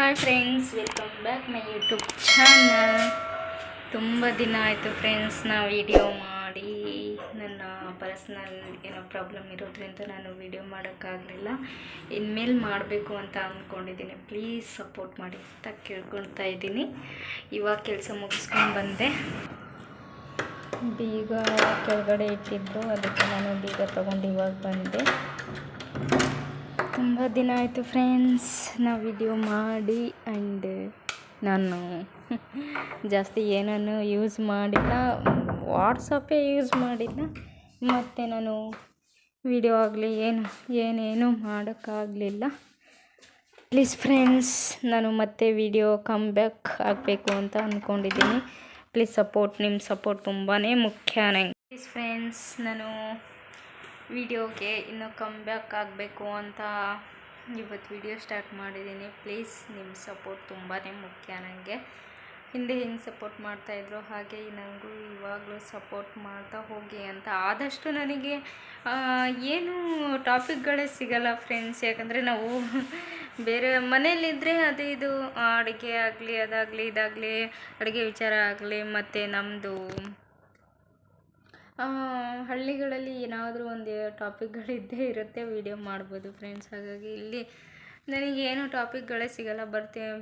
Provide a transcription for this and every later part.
Hi friends, welcome back my YouTube channel. ತುಂಬ ದಿನ ಆಯಿತು ಫ್ರೆಂಡ್ಸ್ ನಾವು ವಿಡಿಯೋ ಮಾಡಿ. ನನ್ನ ಪರ್ಸ್ನಲ್ ಏನೋ ಪ್ರಾಬ್ಲಮ್ ಇರೋದ್ರಿಂದ ನಾನು ವಿಡಿಯೋ ಮಾಡೋಕ್ಕಾಗಲಿಲ್ಲ. ಇನ್ಮೇಲೆ ಮಾಡಬೇಕು ಅಂತ ಅಂದ್ಕೊಂಡಿದ್ದೀನಿ. ಪ್ಲೀಸ್ ಸಪೋರ್ಟ್ ಮಾಡಿ ಅಂತ ಕೇಳ್ಕೊಳ್ತಾ ಇದ್ದೀನಿ. ಇವಾಗ ಕೆಲಸ ಮುಗಿಸ್ಕೊಂಡು ಬಂದೆ. ಬೀಗ ಕೆಳಗಡೆ ಇಟ್ಟಿದ್ದು, ಅದಕ್ಕೆ ನಾನು ಬೀಗ ತೊಗೊಂಡು ಇವಾಗ ಬಂದೆ. ತುಂಬ ದಿನ ಆಯಿತು ಫ್ರೆಂಡ್ಸ್ ನಾವು ವಿಡಿಯೋ ಮಾಡಿ. ಆ್ಯಂಡ್ ನಾನು ಜಾಸ್ತಿ ಏನನ್ನು ಯೂಸ್ ಮಾಡಿಲ್ಲ, ವಾಟ್ಸಪ್ಪೇ ಯೂಸ್ ಮಾಡಿಲ್ಲ. ಮತ್ತು ನಾನು ವಿಡಿಯೋ ಆಗಲಿ ಏನೇನು ಮಾಡೋಕ್ಕಾಗಲಿಲ್ಲ. ಪ್ಲೀಸ್ ಫ್ರೆಂಡ್ಸ್, ನಾನು ಮತ್ತೆ ವಿಡಿಯೋ ಕಮ್ ಬ್ಯಾಕ್ ಆಗಬೇಕು ಅಂತ ಅಂದ್ಕೊಂಡಿದ್ದೀನಿ. ಪ್ಲೀಸ್ ಸಪೋರ್ಟ್, ನಿಮ್ಮ ಸಪೋರ್ಟ್ ತುಂಬಾ ಮುಖ್ಯ ನನಗೆ. ಪ್ಲೀಸ್ ಫ್ರೆಂಡ್ಸ್, ನಾನು ವಿಡಿಯೋಗೆ ಇನ್ನೂ ಕಮ್ ಬ್ಯಾಕ್ ಆಗಬೇಕು ಅಂತ ಇವತ್ತು ವಿಡಿಯೋ ಸ್ಟಾರ್ಟ್ ಮಾಡಿದ್ದೀನಿ. ಪ್ಲೀಸ್ ನಿಮ್ಮ ಸಪೋರ್ಟ್ ತುಂಬಾ ಮುಖ್ಯ ನನಗೆ. ಹಿಂದೆ ಹೆಂಗೆ ಸಪೋರ್ಟ್ ಮಾಡ್ತಾಯಿದ್ರು ಹಾಗೆ ನನಗೂ ಇವಾಗಲೂ ಸಪೋರ್ಟ್ ಮಾಡ್ತಾ ಹೋಗಿ ಅಂತ. ಆದಷ್ಟು ನನಗೆ ಏನು ಟಾಪಿಕ್ಗಳೇ ಸಿಗಲ್ಲ ಫ್ರೆಂಡ್ಸ್. ಯಾಕಂದರೆ ನಾವು ಬೇರೆ ಮನೇಲಿದ್ದರೆ ಅದು ಇದು ಅಡುಗೆ ಆಗಲಿ, ಅದಾಗಲಿ ಇದಾಗಲಿ, ಅಡುಗೆ ವಿಚಾರ ಆಗಲಿ, ಮತ್ತು ನಮ್ಮದು ಹಳ್ಳಿಗಳಲ್ಲಿ ಏನಾದರೂ ಒಂದು ಟಾಪಿಕ್ಗಳಿದ್ದೇ ಇರುತ್ತೆ, ವಿಡಿಯೋ ಮಾಡ್ಬೋದು ಫ್ರೆಂಡ್ಸ್. ಹಾಗಾಗಿ ಇಲ್ಲಿ ನನಗೇನು ಟಾಪಿಕ್ಗಳೇ ಸಿಗಲ್ಲ.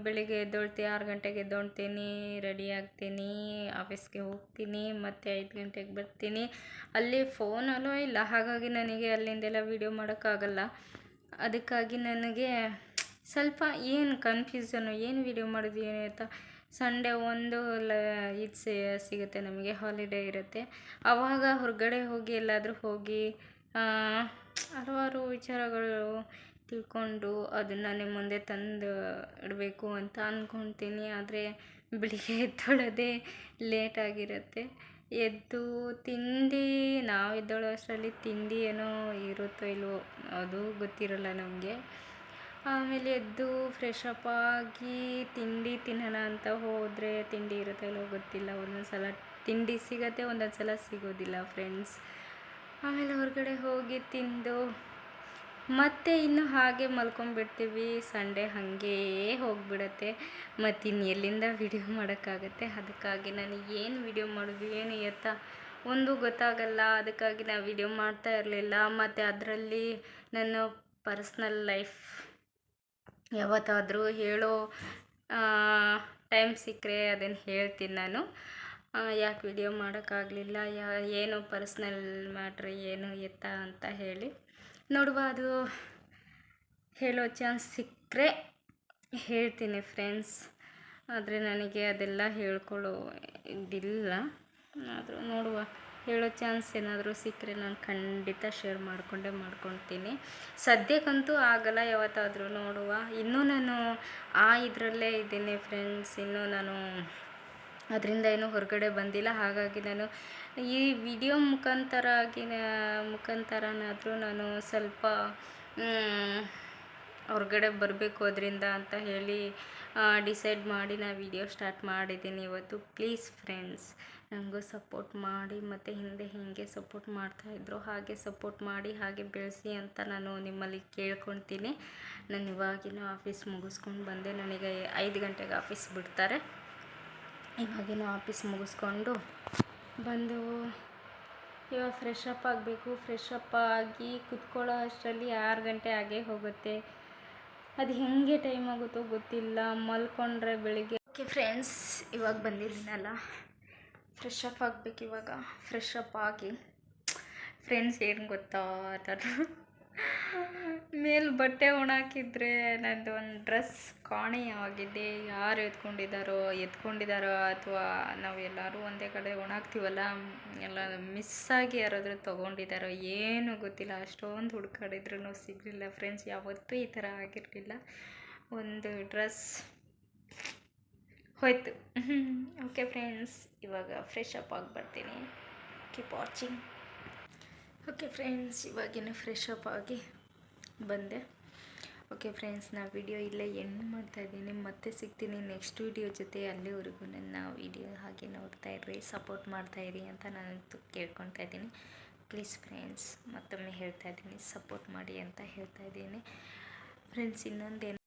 ಬೆಳಿಗ್ಗೆ ಎದ್ದೊಳ್ತೀನಿ, 6 ಗಂಟೆಗೆ ಎದ್ದೊಳ್ತೀನಿ, ರೆಡಿ ಆಗ್ತೀನಿ, ಆಫೀಸ್ಗೆ ಹೋಗ್ತೀನಿ, ಮತ್ತು 5 ಗಂಟೆಗೆ ಬರ್ತೀನಿ. ಅಲ್ಲಿ ಫೋನಲ್ಲೂ ಇಲ್ಲ, ಹಾಗಾಗಿ ನನಗೆ ಅಲ್ಲಿಂದೆಲ್ಲ ವಿಡಿಯೋ ಮಾಡೋಕ್ಕಾಗಲ್ಲ. ಅದಕ್ಕಾಗಿ ನನಗೆ ಸ್ವಲ್ಪ ಏನು ಕನ್ಫ್ಯೂಸನ್ನು, ಏನು ವಿಡಿಯೋ ಮಾಡೋದು ಏನು ಅಂತ. ಸಂಡೇ ಒಂದು ಇದು ಸಿಗುತ್ತೆ ನಮಗೆ, ಹಾಲಿಡೇ ಇರುತ್ತೆ. ಆವಾಗ ಹೊರಗಡೆ ಹೋಗಿ ಎಲ್ಲಾದರೂ ಹೋಗಿ ಹಲವಾರು ವಿಚಾರಗಳು ತಿಳ್ಕೊಂಡು ಅದನ್ನು ನಿಮ್ಮ ಮುಂದೆ ತಂದು ಇಡಬೇಕು ಅಂತ ಅಂದ್ಕೊಳ್ತೀನಿ. ಆದರೆ ಬೆಳಿಗ್ಗೆ ಎದ್ದೊಳೋದೇ ಲೇಟಾಗಿರುತ್ತೆ. ಎದ್ದು ತಿಂಡಿ, ನಾವು ಎದ್ದೊಳ್ಳೋ ಅಷ್ಟರಲ್ಲಿ ತಿಂಡಿ ಏನೋ ಇರುತ್ತೋ ಇಲ್ವೋ ಅದು ಗೊತ್ತಿರಲ್ಲ ನಮಗೆ. ಆಮೇಲೆ ಎದ್ದು ಫ್ರೆಶಪ್ ಆಗಿ ತಿಂಡಿ ತಿನ್ನೋಣ ಅಂತ ಹೋದರೆ ತಿಂಡಿ ಇರುತ್ತೋ ಇಲ್ವೋ ಗೊತ್ತಿಲ್ಲ. ಒಂದೊಂದು ಸಲ ತಿಂಡಿ ಸಿಗತ್ತೆ, ಒಂದೊಂದು ಸಲ ಸಿಗೋದಿಲ್ಲ ಫ್ರೆಂಡ್ಸ್. ಆಮೇಲೆ ಹೊರಗಡೆ ಹೋಗಿ ತಿಂದು ಮತ್ತೆ ಇನ್ನೂ ಹಾಗೆ ಮಲ್ಕೊಂಡ್ಬಿಡ್ತೀವಿ. ಸಂಡೇ ಹಾಗೇ ಹೋಗಿಬಿಡತ್ತೆ. ಮತ್ತು ಇನ್ನು ಎಲ್ಲಿಂದ ವಿಡಿಯೋ ಮಾಡೋಕ್ಕಾಗತ್ತೆ. ಅದಕ್ಕಾಗಿ ನಾನು ಏನು ವಿಡಿಯೋ ಮಾಡೋದು ಏನು ಎತ್ತ ಒಂದು ಗೊತ್ತಾಗಲ್ಲ. ಅದಕ್ಕಾಗಿ ನಾನು ವಿಡಿಯೋ ಮಾಡ್ತಾ ಇರಲಿಲ್ಲ. ಮತ್ತು ಅದರಲ್ಲಿ ನನ್ನ ಪರ್ಸ್ನಲ್ ಲೈಫ್ ಯಾವತ್ತಾದರೂ ಹೇಳೋ ಟೈಮ್ ಸಿಕ್ಕರೆ ಅದನ್ನು ಹೇಳ್ತೀನಿ ನಾನು. ಯಾಕೆ ವಿಡಿಯೋ ಮಾಡೋಕ್ಕಾಗಲಿಲ್ಲ, ಏನು ಪರ್ಸ್ನಲ್ ಮ್ಯಾಟ್ರ್ ಏನು ಎತ್ತ ಅಂತ ಹೇಳಿ ನೋಡುವ. ಅದು ಹೇಳೋ ಚಾನ್ಸ್ ಸಿಕ್ಕರೆ ಹೇಳ್ತೀನಿ ಫ್ರೆಂಡ್ಸ್. ಆದರೆ ನನಗೆ ಅದೆಲ್ಲ ಹೇಳ್ಕೊಳ್ಳೋ ಇದಿಲ್ಲ. ಆದರೂ ನೋಡುವ, ಹೇಳೋ ಚಾನ್ಸ್ ಏನಾದರೂ ಸಿಕ್ಕರೆ ನಾನು ಖಂಡಿತ ಶೇರ್ ಮಾಡ್ಕೊಳ್ತೀನಿ. ಸದ್ಯಕ್ಕಂತೂ ಆಗಲ್ಲ, ಯಾವತ್ತಾದರೂ ನೋಡುವ. ಇನ್ನೂ ನಾನು ಇದರಲ್ಲೇ ಇದ್ದೀನಿ ಫ್ರೆಂಡ್ಸ್. ಇನ್ನೂ ನಾನು ಅದರಿಂದ ಏನೂ ಹೊರಗಡೆ ಬಂದಿಲ್ಲ. ಹಾಗಾಗಿ ನಾನು ಈ ವಿಡಿಯೋ ಮುಖಾಂತರನಾದರೂ ನಾನು ಸ್ವಲ್ಪ ಹೊರಗಡೆ ಬರಬೇಕು ಅದರಿಂದ ಅಂತ ಹೇಳಿ ಡಿಸೈಡ್ ಮಾಡಿ ನಾನು ವಿಡಿಯೋ ಸ್ಟಾರ್ಟ್ ಮಾಡಿದ್ದೀನಿ ಇವತ್ತು. ಪ್ಲೀಸ್ ಫ್ರೆಂಡ್ಸ್, ನನಗೂ ಸಪೋರ್ಟ್ ಮಾಡಿ. ಮತ್ತು ಹಿಂದೆ ಹೀಗೆ ಸಪೋರ್ಟ್ ಮಾಡ್ತಾಯಿದ್ರು ಹಾಗೆ ಸಪೋರ್ಟ್ ಮಾಡಿ, ಹಾಗೆ ಬೆಳೆಸಿ ಅಂತ ನಾನು ನಿಮ್ಮಲ್ಲಿ ಕೇಳ್ಕೊಳ್ತೀನಿ. ನಾನು ಇವಾಗಿನ ಆಫೀಸ್ ಮುಗಿಸ್ಕೊಂಡು ಬಂದೆ. ನನಗೆ 5 ಗಂಟೆಗೆ ಆಫೀಸ್ ಬಿಡ್ತಾರೆ. ಇವಾಗಿನ ಆಫೀಸ್ ಮುಗಿಸ್ಕೊಂಡು ಬಂದು ಇವಾಗ ಫ್ರೆಶಪ್ ಆಗಬೇಕು. ಫ್ರೆಶಪ್ ಆಗಿ ಕುತ್ಕೊಳ್ಳೋ ಅಷ್ಟರಲ್ಲಿ 6 ಗಂಟೆ ಆಗೇ ಹೋಗುತ್ತೆ. ಅದು ಹೆಂಗೆ ಟೈಮ್ ಆಗುತ್ತೋ ಗೊತ್ತಿಲ್ಲ. ಮಲ್ಕೊಂಡ್ರೆ ಬೆಳಿಗ್ಗೆ. ಓಕೆ ಫ್ರೆಂಡ್ಸ್, ಇವಾಗ ಬಂದಿದ್ದೀನಲ್ಲ, ಫ್ರೆಶಪ್ ಆಗಬೇಕು. ಇವಾಗ ಫ್ರೆಶಪ್ ಆಗಿ ಫ್ರೆಂಡ್ಸ್ ಏನು ಗೊತ್ತಾ, ಮೇಲೆ ಬಟ್ಟೆ ಒಣಾಕಿದ್ರೆ ನಂದು ಒಂದು ಡ್ರೆಸ್ ಕಾಣೆಯಾಗಿದೆ. ಯಾರು ಎತ್ಕೊಂಡಿದ್ದಾರೋ ಅಥವಾ ನಾವು ಎಲ್ಲರೂ ಒಂದೇ ಕಡೆ ಒಣಾಕ್ತೀವಲ್ಲ, ಎಲ್ಲ ಮಿಸ್ಸಾಗಿ ಯಾರಾದರೂ ತೊಗೊಂಡಿದ್ದಾರೋ ಏನೂ ಗೊತ್ತಿಲ್ಲ. ಅಷ್ಟೊಂದು ಹುಡುಕಾಡಿದ್ರೂ ಸಿಗಲಿಲ್ಲ ಫ್ರೆಂಡ್ಸ್. ಯಾವತ್ತೂ ಈ ಥರ ಆಗಿರಲಿಲ್ಲ. ಒಂದು ಡ್ರೆಸ್ ಹೋಯ್ತು. ಓಕೆ ಫ್ರೆಂಡ್ಸ್, ಇವಾಗ ಫ್ರೆಶಪ್ ಆಗಿ ಬರ್ತೀನಿ. Keep watching. ಓಕೆ ಫ್ರೆಂಡ್ಸ್, ಇವಾಗಿನ ಫ್ರೆಶಪ್ ಆಗಿ ಬಂದೆ. ಓಕೆ ಫ್ರೆಂಡ್ಸ್, ನಾನು ವಿಡಿಯೋ ಇಲ್ಲೇ ಎಂಡ್ ಮಾಡ್ತಾಯಿದ್ದೀನಿ. ಮತ್ತೆ ಸಿಗ್ತೀನಿ ನೆಕ್ಸ್ಟ್ ವಿಡಿಯೋ ಜೊತೆ. ಅಲ್ಲಿವರೆಗೂ ನನ್ನ ವಿಡಿಯೋ ಹಾಗೆ ನೋಡ್ತಾಯಿರ್ರಿ, ಸಪೋರ್ಟ್ ಮಾಡ್ತಾಯಿರಿ ಅಂತ ನಾನು ಕೇಳ್ಕೊತಾ ಇದ್ದೀನಿ. ಪ್ಲೀಸ್ ಫ್ರೆಂಡ್ಸ್, ಮತ್ತೊಮ್ಮೆ ಹೇಳ್ತಾಯಿದ್ದೀನಿ, ಸಪೋರ್ಟ್ ಮಾಡಿ ಅಂತ ಹೇಳ್ತಾಯಿದ್ದೀನಿ ಫ್ರೆಂಡ್ಸ್. ಇನ್ನೊಂದೇನು